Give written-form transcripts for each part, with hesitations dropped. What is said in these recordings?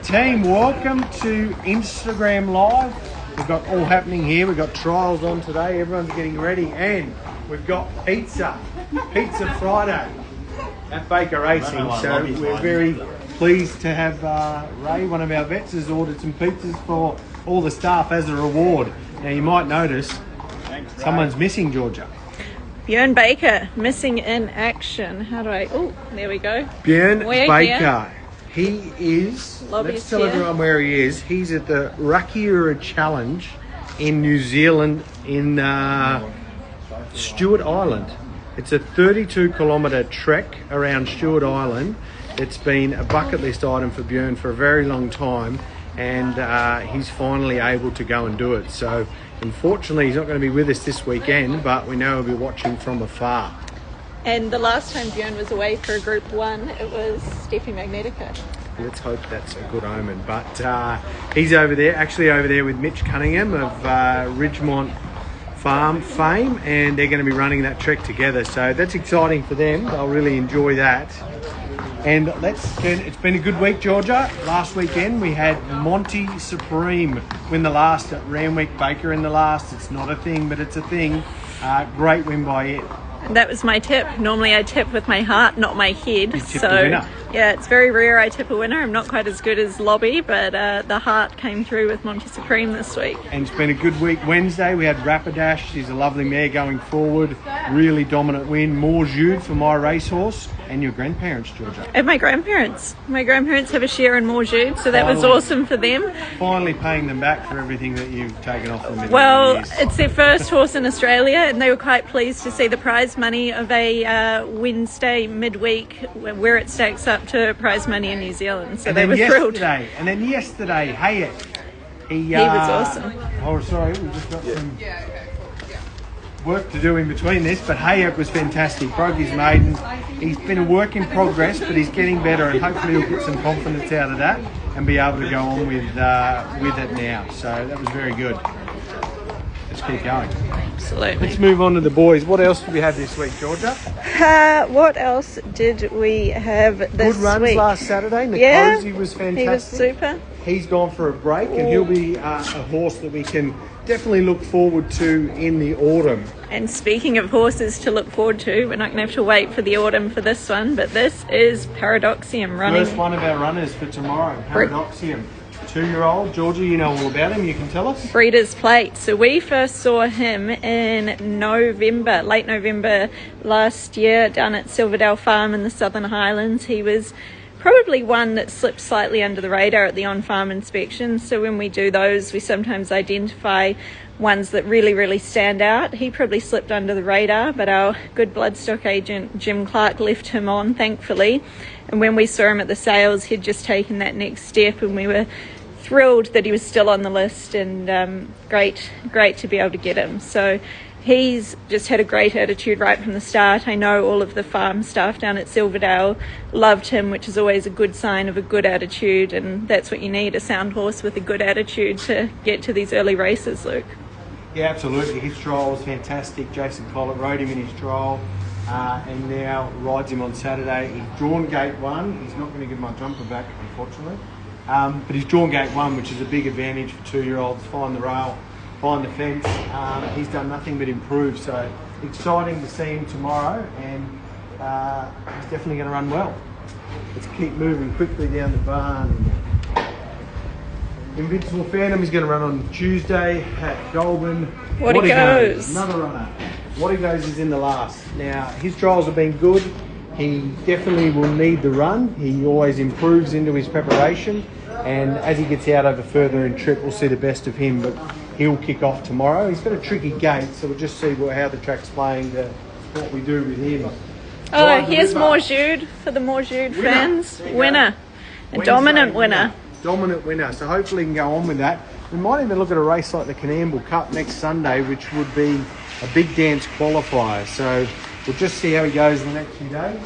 Alright team, welcome to Instagram Live. We've got all happening here. We've got trials on today. Everyone's getting ready, and we've got Pizza Friday at Baker Racing. So we're very pleased to have Ray, one of our vets, has ordered some pizzas for all the staff as a reward. Now you might notice someone's missing, Georgia. Bjorn Baker, missing in action. How do I... Oh, there we go. Bjorn Baker. Here. He is... Let's tell everyone where he is. He's at the Rakiura Challenge in New Zealand in Stewart Island. It's a 32-kilometre trek around Stewart Island. It's been a bucket list item for Bjorn for a very long time, and he's finally able to go and do it. So unfortunately he's not going to be with us this weekend, but we know he'll be watching from afar. And the last time Bjorn was away for a Group 1, it was Steffi Magnetica. Let's hope that's a good omen. But he's over there with Mitch Cunningham of Ridgemont Farm fame, and they're going to be running that trek together. So that's exciting for them. They'll really enjoy that. And it's been a good week, Georgia. Last weekend we had Monty Supreme win the last at Randwick, Baker in the last. It's not a thing, but it's a thing. Great win by it. And that was my tip. Normally I tip with my heart, not my head. You tipped the winner. Yeah, it's very rare I tip a winner. I'm not quite as good as Lobby, but the heart came through with Monty Supreme this week. And it's been a good week. Wednesday we had Rapidash. She's a lovely mare going forward. Really dominant win. More Jude for my racehorse. And your grandparents, Georgia. And my grandparents. My grandparents have a share in More Jude, so that was awesome for them. Finally paying them back for everything that you've taken off them in Well, years. It's their first horse in Australia, and they were quite pleased to see the prize money of a Wednesday midweek where it stacks up to prize money in New Zealand. So they were thrilled. And then yesterday, Hayek. He was awesome. Oh, sorry, we just got some work to do in between this, but Hayek was fantastic. Broke his maiden. He's been a work in progress, but he's getting better, and hopefully he'll get some confidence out of that and be able to go on with it now. So that was very good. Let's keep going. Absolutely. Let's move on to the boys. What else did we have this week, Georgia? What else did we have this week? Good runs last Saturday. Nkosi was fantastic. He was super. He's gone for a break, and he'll be a horse that we can definitely look forward to in the autumn. And speaking of horses to look forward to, we're not going to have to wait for the autumn for this one, but this is Paradoxium running. First one of our runners for tomorrow, Paradoxium. 2-year-old. Georgia, you know all about him. You can tell us. Breeders' Plate. So we first saw him in November, late November last year down at Silverdale Farm in the Southern Highlands. He was probably one that slipped slightly under the radar at the on-farm inspection. So when we do those, we sometimes identify ones that really, really stand out. He probably slipped under the radar, but our good bloodstock agent, Jim Clark, left him on, thankfully. And when we saw him at the sales, he'd just taken that next step, and we were thrilled that he was still on the list, and great to be able to get him. So he's just had a great attitude right from the start. I know all of the farm staff down at Silverdale loved him, which is always a good sign of a good attitude, and that's what you need, a sound horse with a good attitude to get to these early races, Luke. Yeah, absolutely. His trial was fantastic. Jason Collett rode him in his trial and now rides him on Saturday. He's drawn gate 1. He's not going to get my jumper back, unfortunately. But he's drawn gate 1, which is a big advantage for 2-year-olds. Find the rail, find the fence. He's done nothing but improve. So exciting to see him tomorrow, and he's definitely going to run well. Let's keep moving quickly down the barn. Invincible Phantom is going to run on Tuesday at Goulburn. What he goes. Another runner. What he goes is in the last. Now, his trials have been good. He definitely will need the run. He always improves into his preparation, and as he gets out over further in trip, we'll see the best of him, but he'll kick off tomorrow. He's got a tricky gate, so we'll just see how the track's playing to what we do with him. Oh, here's More Jude for the More Jude fans. Winner. A dominant winner. Dominant winner, so hopefully he can go on with that. We might even look at a race like the Canamble Cup next Sunday, which would be a big dance qualifier. So we'll just see how he goes in the next few days.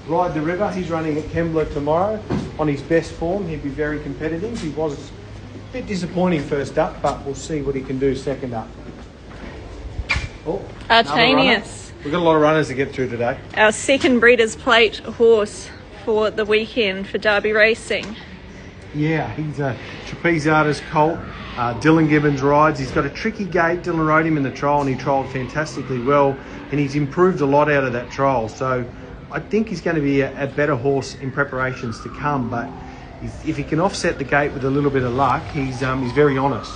Ride the River, he's running at Kembla tomorrow. On his best form, he'd be very competitive. He was a bit disappointing first up, but we'll see what he can do second up. Oh, Artanius. We've got a lot of runners to get through today. Our second Breeders' Plate horse for the weekend for Derby Racing. Yeah, he's a trapeze artist colt. Dylan Gibbons rides. He's got a tricky gait. Dylan rode him in the trial and he trialled fantastically well, and he's improved a lot out of that trial. So I think he's going to be a better horse in preparations to come, but if he can offset the gate with a little bit of luck, he's very honest.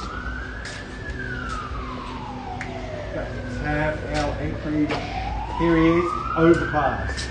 Let's have our entry. Here he is, Overpass.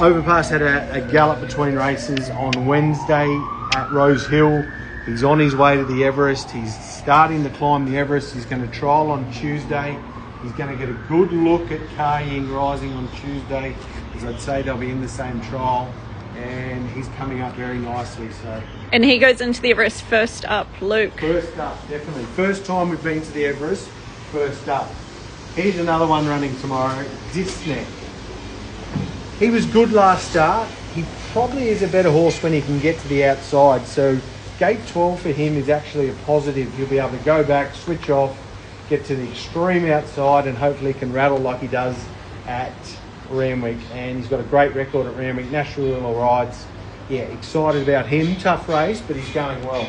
Overpass had a gallop between races on Wednesday at Rose Hill. He's on his way to the Everest. He's starting to climb the Everest. He's going to trial on Tuesday. He's going to get a good look at Ka Ying Rising on Tuesday, as I'd say they'll be in the same trial, and he's coming up very nicely. So. And he goes into the Everest first up, Luke. First up, definitely. First time we've been to the Everest, first up. Here's another one running tomorrow, Disney. He was good last start. He probably is a better horse when he can get to the outside. So gate 12 for him is actually a positive. He'll be able to go back, switch off, get to the extreme outside, and hopefully can rattle like he does at Randwick. And he's got a great record at Randwick. National rides. Yeah, excited about him. Tough race, but he's going well.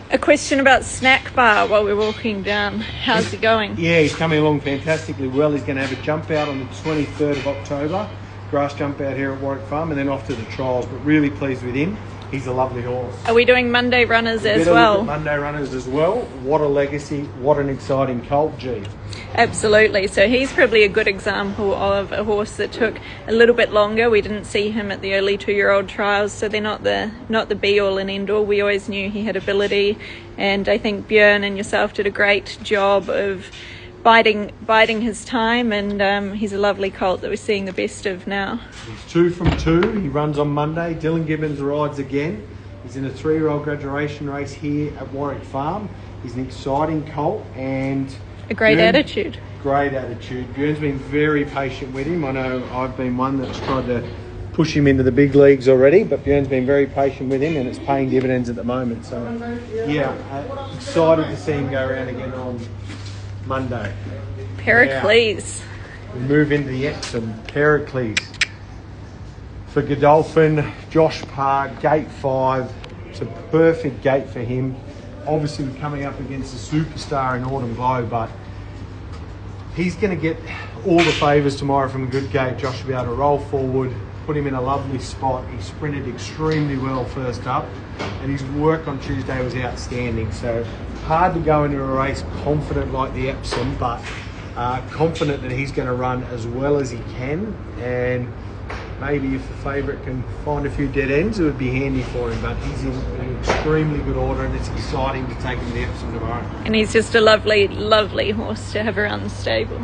A question about Snack Bar while we're walking down. How's he going? Yeah, he's coming along fantastically well. He's going to have a jump out on the 23rd of October, grass jump out here at Warwick Farm, and then off to the trials, but really pleased with him. He's a lovely horse. Are we doing Monday runners as well? Monday runners as well. What a legacy, what an exciting colt, G. Absolutely. So he's probably a good example of a horse that took a little bit longer. We didn't see him at the early 2-year-old trials, so they're not the be-all and end-all. We always knew he had ability, and I think Bjorn and yourself did a great job of biding his time, and he's a lovely colt that we're seeing the best of now. He's 2 from 2. He runs on Monday. Dylan Gibbons rides again. He's in a 3-year-old graduation race here at Warwick Farm. He's an exciting colt and a great attitude. Great attitude. Bjorn's been very patient with him. I know I've been one that's tried to push him into the big leagues already, but Bjorn's been very patient with him, and it's paying dividends at the moment. So, yeah, excited to see him go around again on Monday. Pericles. Now, we move into the Epsom. Pericles. For Godolphin, Josh Parr, gate 5. It's a perfect gate for him. Obviously, we're coming up against a superstar in Autumn Glow, but he's going to get all the favours tomorrow from a good gate. Josh will be able to roll forward, put him in a lovely spot. He sprinted extremely well first up, and his work on Tuesday was outstanding. So hard to go into a race confident like the Epsom, but confident that he's going to run as well as he can, and maybe if the favourite can find a few dead ends, it would be handy for him. But he's in an extremely good order, and it's exciting to take him to the Epsom tomorrow. And he's just a lovely, lovely horse to have around the stable.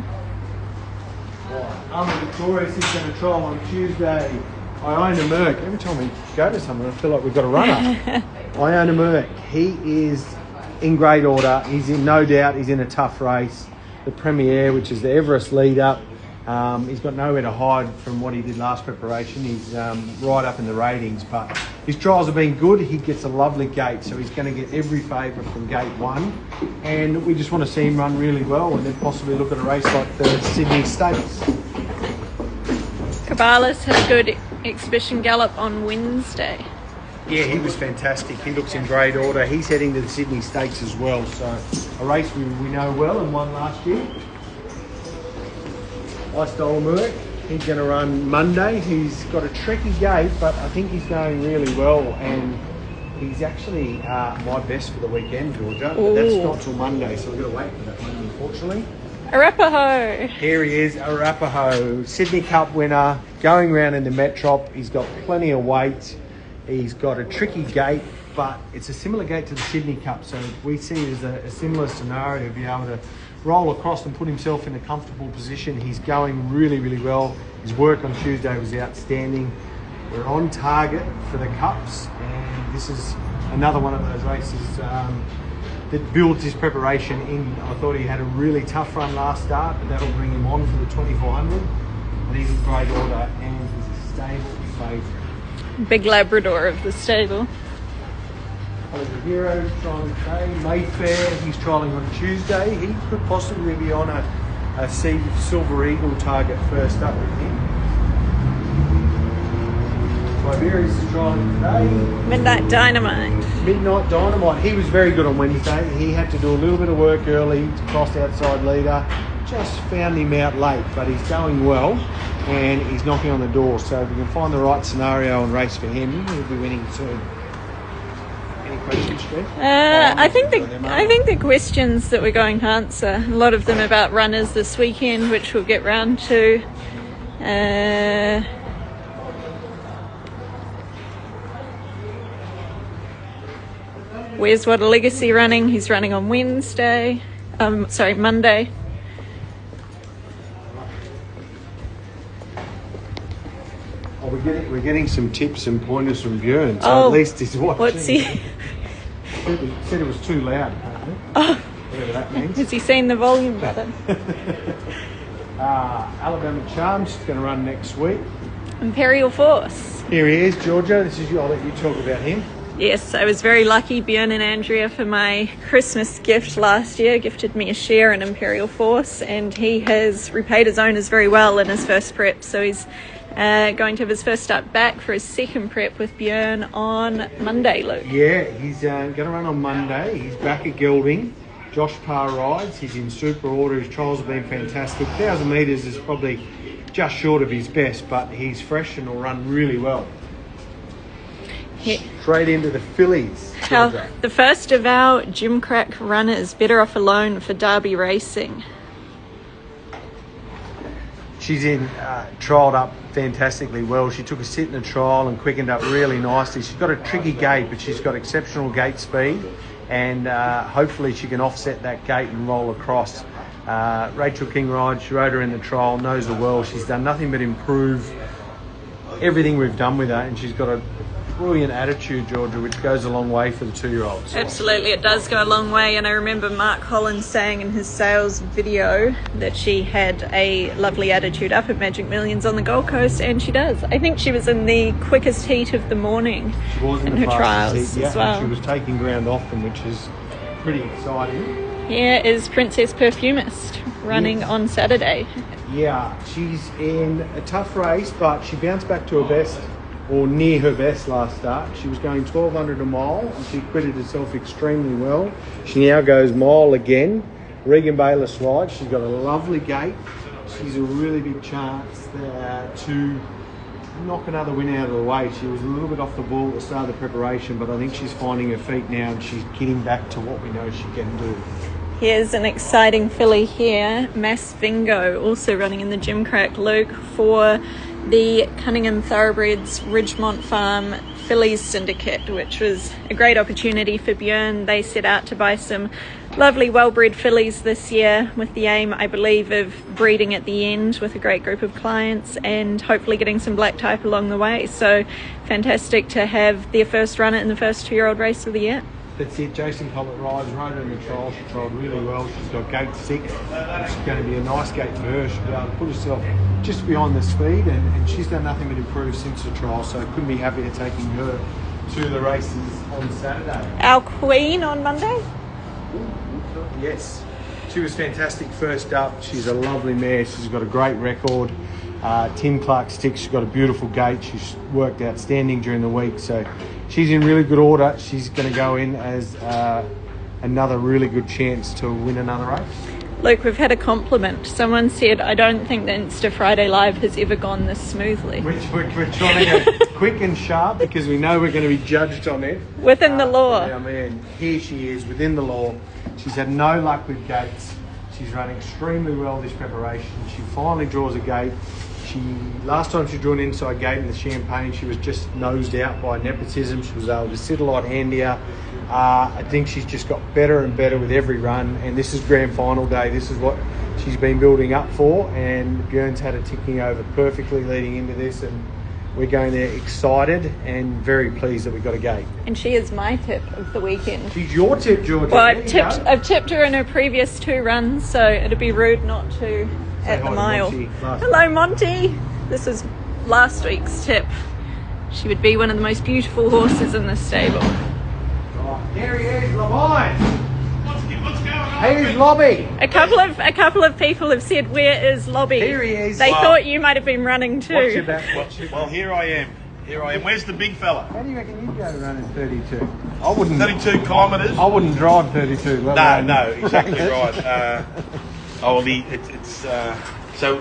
I'm Victorious. He's going to trial on Tuesday. I own a Merc. Every time we go to someone, I feel like we've got a runner. I own a Merc. He is in great order. He's in, no doubt, he's in a tough race. The Premier, which is the Everest lead up. He's got nowhere to hide from what he did last preparation. He's right up in the ratings, but his trials have been good. He gets a lovely gate, so he's going to get every favour from gate 1. And we just want to see him run really well, and then possibly look at a race like the Sydney Stakes. Cabalas had a good exhibition gallop on Wednesday. Yeah, he was fantastic. He looks in great order. He's heading to the Sydney Stakes as well, so a race we know well and won last year. I stole Merc. He's going to run Monday. He's got a tricky gate, but I think he's going really well, and he's actually my best for the weekend, Georgia. But that's not till Monday, so we've got to wait for that one, unfortunately. Arapaho. Here he is, Arapaho, Sydney Cup winner, going round in the Metrop. He's got plenty of weight. He's got a tricky gate, but it's a similar gate to the Sydney Cup, so we see it as a similar scenario to be able to roll across and put himself in a comfortable position. He's going really, really well. His work on Tuesday was outstanding. We're on target for the Cups, and this is another one of those races that builds his preparation in. I thought he had a really tough run last start, but that'll bring him on for the 2400. But he's in great order, and he's a stable favourite. Big Labrador of the stable. The Heroes trying to say Mayfair, he's trialling on Tuesday. He could possibly be on a Silver Eagle target first up with him. Tiberius is trying today. Midnight Dynamite. Midnight Dynamite. He was very good on Wednesday. He had to do a little bit of work early to cross outside leader. Just found him out late, but he's going well and he's knocking on the door. So if we can find the right scenario and race for him, he'll be winning soon. Any questions, Steve? I think the questions that we're going to answer, a lot of them about runners this weekend, which we'll get round to. Where's What a Legacy running? He's running on Monday. Oh, we're getting some tips and pointers from Bjorn, so at least he's watching. What's he? He said it was too loud, apparently. Oh. Whatever that means. Has he seen the volume button? Alabama Charms is going to run next week. Imperial Force. Here he is, Georgia. I'll let you talk about him. Yes, I was very lucky. Bjorn and Andrea, for my Christmas gift last year, gifted me a share in Imperial Force, and he has repaid his owners very well in his first prep. So he's going to have his first start back for his second prep with Bjorn on Monday, Luke. Yeah, he's going to run on Monday. He's back at Gelding. Josh Parr rides. He's in super order. His trials have been fantastic. 1,000 metres is probably just short of his best, but he's fresh and will run really well. Yeah. Straight into the fillies. The first of our gym crack runners, better off alone for Derby Racing. She's trialled up fantastically well. She took a sit in a trial and quickened up really nicely. She's got a tricky gait, but she's got exceptional gait speed, and hopefully she can offset that gait and roll across. Rachel King rides. She rode her in the trial, knows her well. She's done nothing but improve everything we've done with her, and she's got a brilliant attitude, Georgia, which goes a long way for the 2-year-olds. Absolutely, it does go a long way, and I remember Mark Holland saying in his sales video that she had a lovely attitude up at Magic Millions on the Gold Coast, and she does. I think she was in the quickest heat of the morning. She was in her the trials heat, as well. She was taking ground off them, which is pretty exciting. Here is Princess Perfumist running on Saturday. Yeah, she's in a tough race, but she bounced back to her best, or near her best last start. She was going 1,200 a mile and she acquitted herself extremely well. She now goes mile again. Regan Bayless rides. She's got a lovely gait. She's a really big chance to knock another win out of the way. She was a little bit off the ball at the start of the preparation, but I think she's finding her feet now and she's getting back to what we know she can do. Here's an exciting filly here, Mass Vingo, also running in the Gym Crack, Luke, for the Cunningham Thoroughbreds Ridgemont Farm Fillies Syndicate, which was a great opportunity for Bjorn. They set out to buy some lovely well-bred fillies this year with the aim, I believe, of breeding at the end with a great group of clients and hopefully getting some black type along the way. So fantastic to have their first runner in the first 2-year-old race of the year. That's it. Jason Collett rides, rode her in the trial. She trialled really well. She's got gate 6. It's going to be a nice gate for her. She'll be able to put herself just behind the speed, and she's done nothing but improve since the trial, so couldn't be happier taking her to the races on Saturday. Our queen on Monday? Yes. She was fantastic first up. She's a lovely mare. She's got a great record. Tim Clark sticks. She's got a beautiful gait. She's worked outstanding during the week, so she's in really good order. She's going to go in as another really good chance to win another race. Luke, we've had a compliment. Someone said, I don't think the Insta Friday Live has ever gone this smoothly. We're trying to go quick and sharp because we know we're going to be judged on it. Within the law. I mean, here she is, within the law. She's had no luck with gates. She's run extremely well this preparation. She finally draws a gate. Last time she drew an inside gate in the Champagne, she was just nosed out by nepotism. She was able to sit a lot handier. I think she's just got better and better with every run, and this is grand final day. This is what she's been building up for, and Bjorn's had it ticking over perfectly leading into this, and we're going there excited and very pleased that we got a gate. And she is my tip of the weekend. She's your tip, Georgia. Well, I've tipped her in her previous 2 runs, so it'd be rude not to at the mile. Hello, Monty. This is last week's tip. She would be one of the most beautiful horses in this stable. Oh, there he is, Lobby. What's going on? Here's Lobby. A couple of people have said, "Where is Lobby?" Here he is. They thought you might have been running too. Watch your back. Well, here I am. Here I am. Where's the big fella? How do you reckon you'd go running 32? I wouldn't. 32 kilometres? I wouldn't drive 32. No, exactly right. So,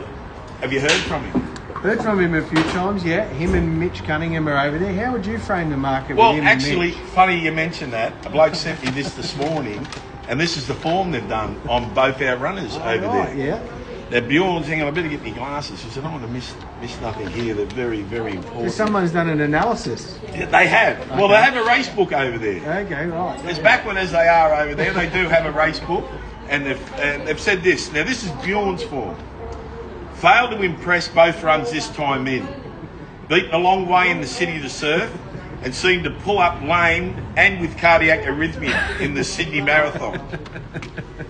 have you heard from him? Heard from him a few times, yeah. Him and Mitch Cunningham are over there. How would you frame the market Well, with him actually, and Mitch? funny you mentioned that. A bloke sent me this morning, and this is the form they've done on both our runners over Right, there. yeah. Now, Bjorn's, hang on, I better get my glasses because I don't want to miss nothing here. They're very, very important. Because someone's done an analysis. Yeah, they have. Okay. Well, they have a race book over there. Okay, right. As backward as they are over there, they do have a race book, and they've said this. Now, this is Bjorn's form. Failed to impress both runs this time in. Beaten a long way in the city to surf, and seemed to pull up lame and with cardiac arrhythmia in the Sydney Marathon.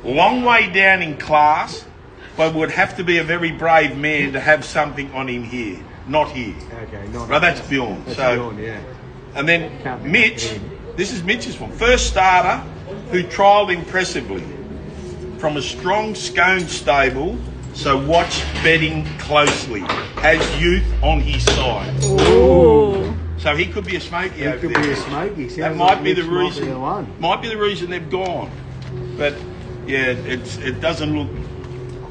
Long way down in class, but would have to be a very brave man to have something on him here, not here. Okay, not. Well, that's Bjorn. That's So, Bjorn, yeah. and then Can't be Mitch, him. this is Mitch's form. First starter who trialled impressively from a strong Scone stable, so watch betting closely. Has youth on his side. Ooh. So he could be a smoky He over could there. be a smoky. That Sounds might like be the Mitch might reason. be the one. Might be the reason they've gone. But yeah, it doesn't look.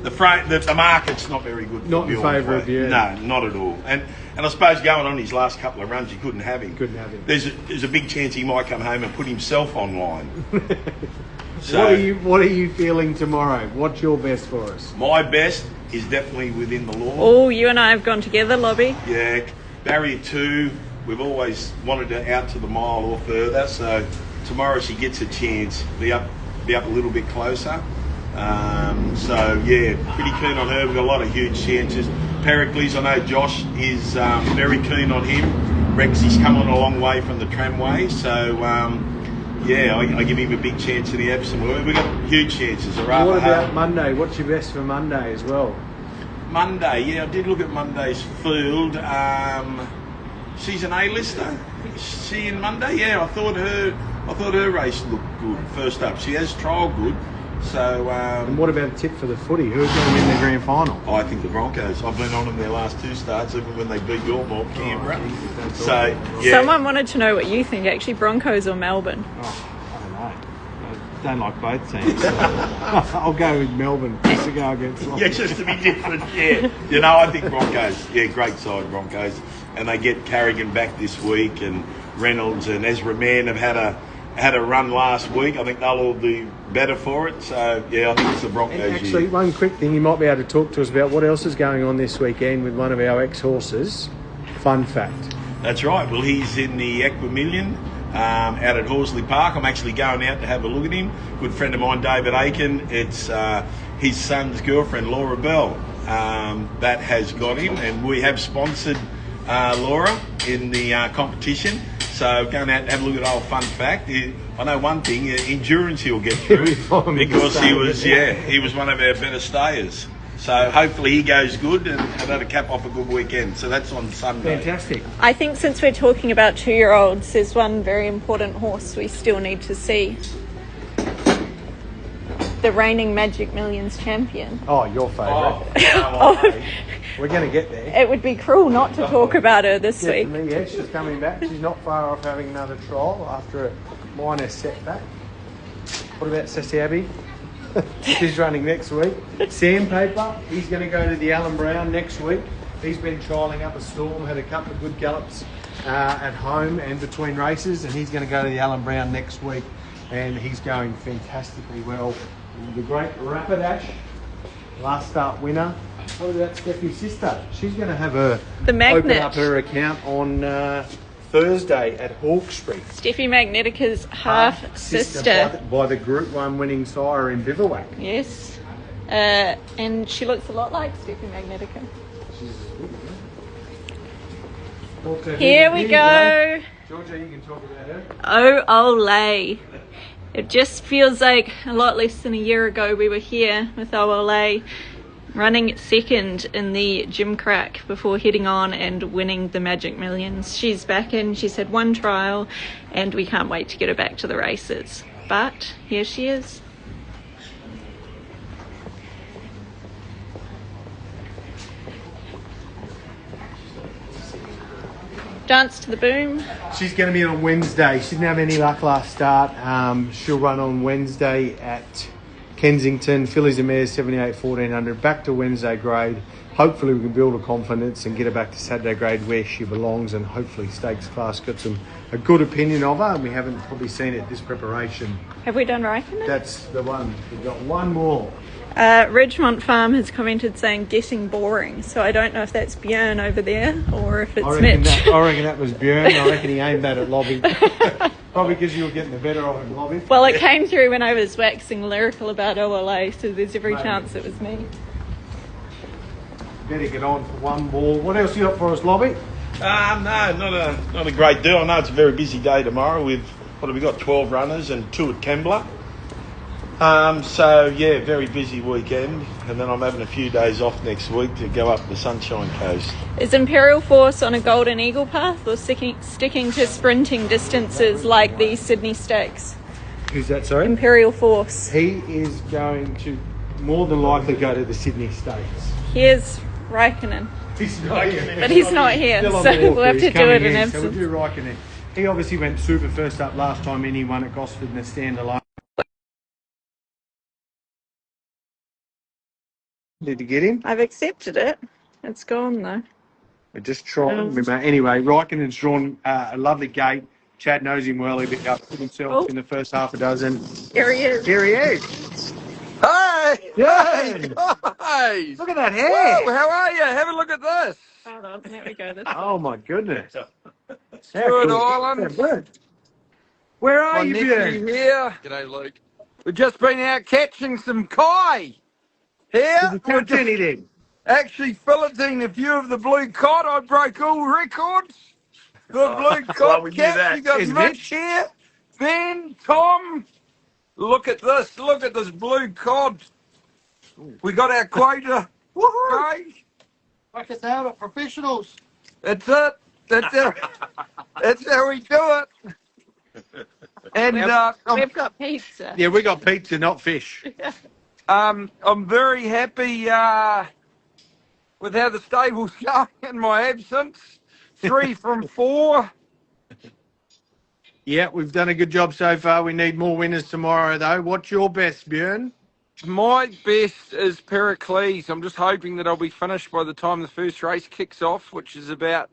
The market's not very good. Not in favour of you. No, not at all. And I suppose going on his last couple of runs, you couldn't have him. Couldn't have him. There's a big chance he might come home and put himself online. So What are you feeling tomorrow? What's your best for us? my best is definitely within the law. Oh, you and I have gone together, Lobby. Yeah, barrier 2. We've always wanted to out to the mile or further. So tomorrow she gets a chance. Be up a little bit closer. So yeah, pretty keen on her. We've got a lot of huge chances. Pericles, I know Josh is very keen on him. Rex, he's come on a long way from the tramway. So yeah, I give him a big chance in the Epsom. We've got huge chances. What about Monday? What's your best for Monday as well? Monday? Yeah, I did look at Monday's field. She's an A-lister. Is she in Monday? Yeah, I thought her race looked good. First up, she has trialled good. So, And what about a tip for the footy? Who's going to win the grand final? I think the Broncos. I've been on them their last 2 starts, even when they beat your mob, Canberra. So, yeah. Someone wanted to know what you think, actually, Broncos or Melbourne? Oh, I don't know. I don't like both teams. So I'll go with Melbourne just to go against them. Yeah, just to be different. Yeah, you know, I think Broncos. Yeah, great side Broncos, and they get Carrigan back this week, and Reynolds and Ezra Mann have had a run last week. I think they'll all do better for it. So yeah, I think it's the Broncos. And actually, year. one quick thing, you might be able to talk to us about what else is going on this weekend with one of our ex-horses. Fun fact. That's right. Well, he's in the Equimillion out at Horsley Park. I'm actually going out to have a look at him. Good friend of mine, David Aiken. It's his son's girlfriend, Laura Bell, that has got him, and we have sponsored Laura in the competition. So going out and have a look at old Fun Fact. I know one thing, endurance he'll get through because he was one of our better stayers. So hopefully he goes good and that'll cap off a good weekend. So that's on Sunday. Fantastic. I think since we're talking about 2-year-olds, there's one very important horse we still need to see. The reigning Magic Millions champion. Oh, your favourite. Oh, We're going to get there. it would be cruel not to talk about her this week. Definitely, yeah, she's coming back. She's not far off having another trial after a minor setback. What about Sassy Abbey? She's running next week. Sandpaper, he's going to go to the Alan Brown next week. He's been trialling up a storm, had a couple of good gallops at home and between races, and he's going to go to the Alan Brown next week, and he's going fantastically well. The great Rapidash, last start winner. What about Steffi's sister? She's going to have her The Magnet. open up her account on Thursday at Hawkesbury. Steffi Magnetica's half-sister. By the Group 1 winning sire in Bivouac. Yes. And she looks a lot like Steffi Magnetica. Here we go. Georgia, you can talk about her. Oh, Olay. It just feels like a lot less than a year ago we were here with Olay, running second in the gym crack before heading on and winning the Magic Millions. She's back in, she's had one trial, and we can't wait to get her back to the races. But here she is. Dance to the Boom. She's going to be on Wednesday. She didn't have any luck last start. She'll run on Wednesday at Kensington. Fillies and Mares 78 1400. Back to Wednesday grade. Hopefully we can build her confidence and get her back to Saturday grade where she belongs, and hopefully stakes class got a good opinion of her, and we haven't probably seen it this preparation. Have we done Raikkonen? That's the one. We've got one more. Ridgemont Farm has commented saying getting boring, so I don't know if that's Bjorn over there or if it's Mitch. I reckon that was Bjorn. I reckon he aimed that at Lobby. Probably because you were getting the better of him, Lobby. Well, it came through when I was waxing lyrical about OLA, so there's every chance it was me. Better get on for one more. What else you got for us, Lobby? No, not a great deal. I know it's a very busy day tomorrow with, what have we got, 12 runners and 2 at Kembla. So, yeah, very busy weekend. And then I'm having a few days off next week to go up the Sunshine Coast. Is Imperial Force on a Golden Eagle path or sticking to sprinting distances like the Sydney Stakes? Who's that, sorry? Imperial Force. He is going to more than likely go to the Sydney Stakes. Here's Raikkonen. He's not here. But he's not here, so we'll have to do it in absence. So we'll do Raikkonen. He obviously went super first up last time and he won at Gosford in the standalone. Did you get him? I've accepted it. It's gone though. We're just trying. Anyway, Raikkonen's drawn a lovely gate. Chad knows him well. He picked up himself in the first half a dozen. Here he is. Here he is. Hey! Yay! Hey! Look at that hair. Whoa, how are you? Have a look at this. Hold on, there we go. Oh my goodness. Stewart Island. Where are My you, nephew Bjorn? here. G'day, Luke. We've just been out catching some kai. Here, Did you catch anything? actually filleting a few of the blue cod. I broke all records. The blue cod we knew catch. that. We got Is Mitch Mitch? here. Ben, Tom. Look at this. Look at this blue cod. We got our quota. Woohoo! Like it's out of professionals. That's it. That's how we do it. And We've got pizza. Yeah, we got pizza, not fish. I'm very happy with how the stable's going in my absence. 3 from 4. Yeah, we've done a good job so far. We need more winners tomorrow, though. What's your best, Bjorn? My best is Pericles. I'm just hoping that I'll be finished by the time the first race kicks off, which is about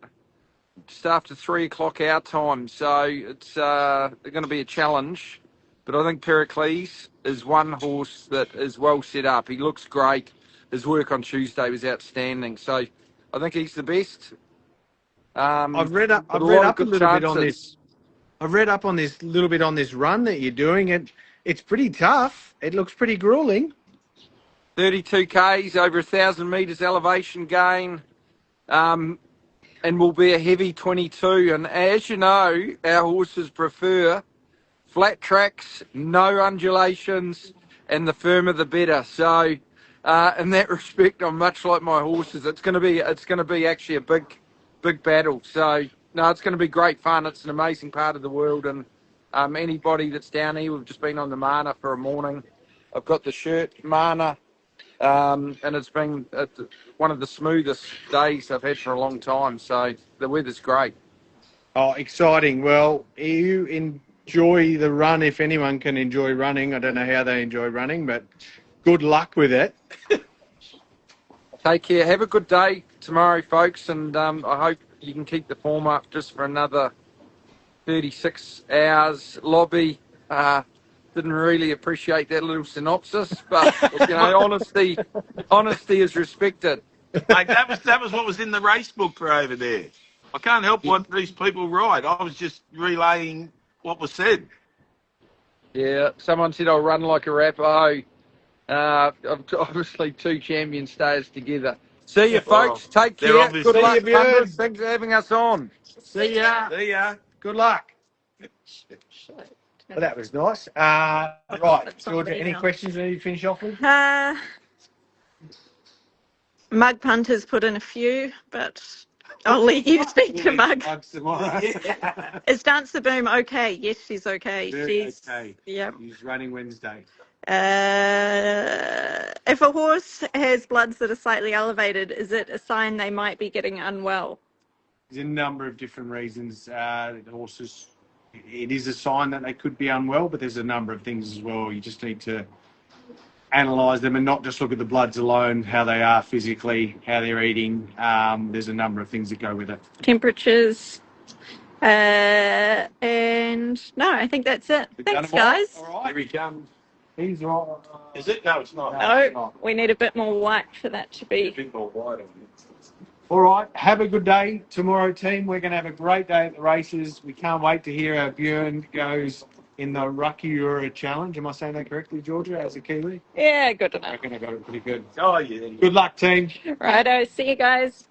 just after 3 o'clock our time. So it's going to be a challenge. But I think Pericles is one horse that is well set up. He looks great. His work on Tuesday was outstanding. So I think he's the best. I've read up a little bit on this. I've read up on this little bit on this run that you're doing. It's pretty tough. It looks pretty grueling. 32 Ks, over 1,000 metres elevation gain, and will be a heavy 22. And as you know, our horses prefer flat tracks, no undulations, and the firmer the better. So in that respect, I'm much like my horses. It's going to be actually a big battle. So no, it's going to be great fun. It's an amazing part of the world, and anybody that's down here, we've just been on the Mana for a morning. I've got the shirt Mana, and it's been one of the smoothest days I've had for a long time. So the weather's great. Oh, exciting. Well, you enjoy the run if anyone can enjoy running. I don't know how they enjoy running, but good luck with it. Take care. Have a good day tomorrow, folks, and I hope you can keep the form up just for another 36 hours. Lobby didn't really appreciate that little synopsis, but you know, honesty is respected. Mate, that was what was in the race book for over there. I can't help what these people write. I was just relaying what was said. Yeah, someone said I'll run like a rapper. Obviously 2 champion stayers together. See you, folks. Take care. Good luck, Bjorn. Thanks for having us on. See ya. See ya. Good luck. Well, that was nice. Right, Georgia, any questions we need to finish off with? Mug Punter's put in a few, but I'll let you speak to Mug. Is Dance the Boom okay? Yes, she's okay. She's okay. Yep. She's running Wednesday. If a horse has bloods that are slightly elevated, is it a sign they might be getting unwell? There's a number of different reasons. The horses, it is a sign that they could be unwell, but there's a number of things as well. You just need to analyse them and not just look at the bloods alone, how they are physically, how they're eating. There's a number of things that go with it. Temperatures. And no, I think that's it. Thanks, guys. All right. Here he comes. He's right. Is it? No, it's not. No, we need a bit more white for that to A be. bit more wide on it. All right. Have a good day tomorrow, team. We're going to have a great day at the races. We can't wait to hear how Bjorn goes in the Ruckiura Challenge. Am I saying that correctly, Georgia, as a Kiwi? Yeah, good I enough. reckon I got it pretty good. Oh, yeah. Good luck, team. Righto, see you guys.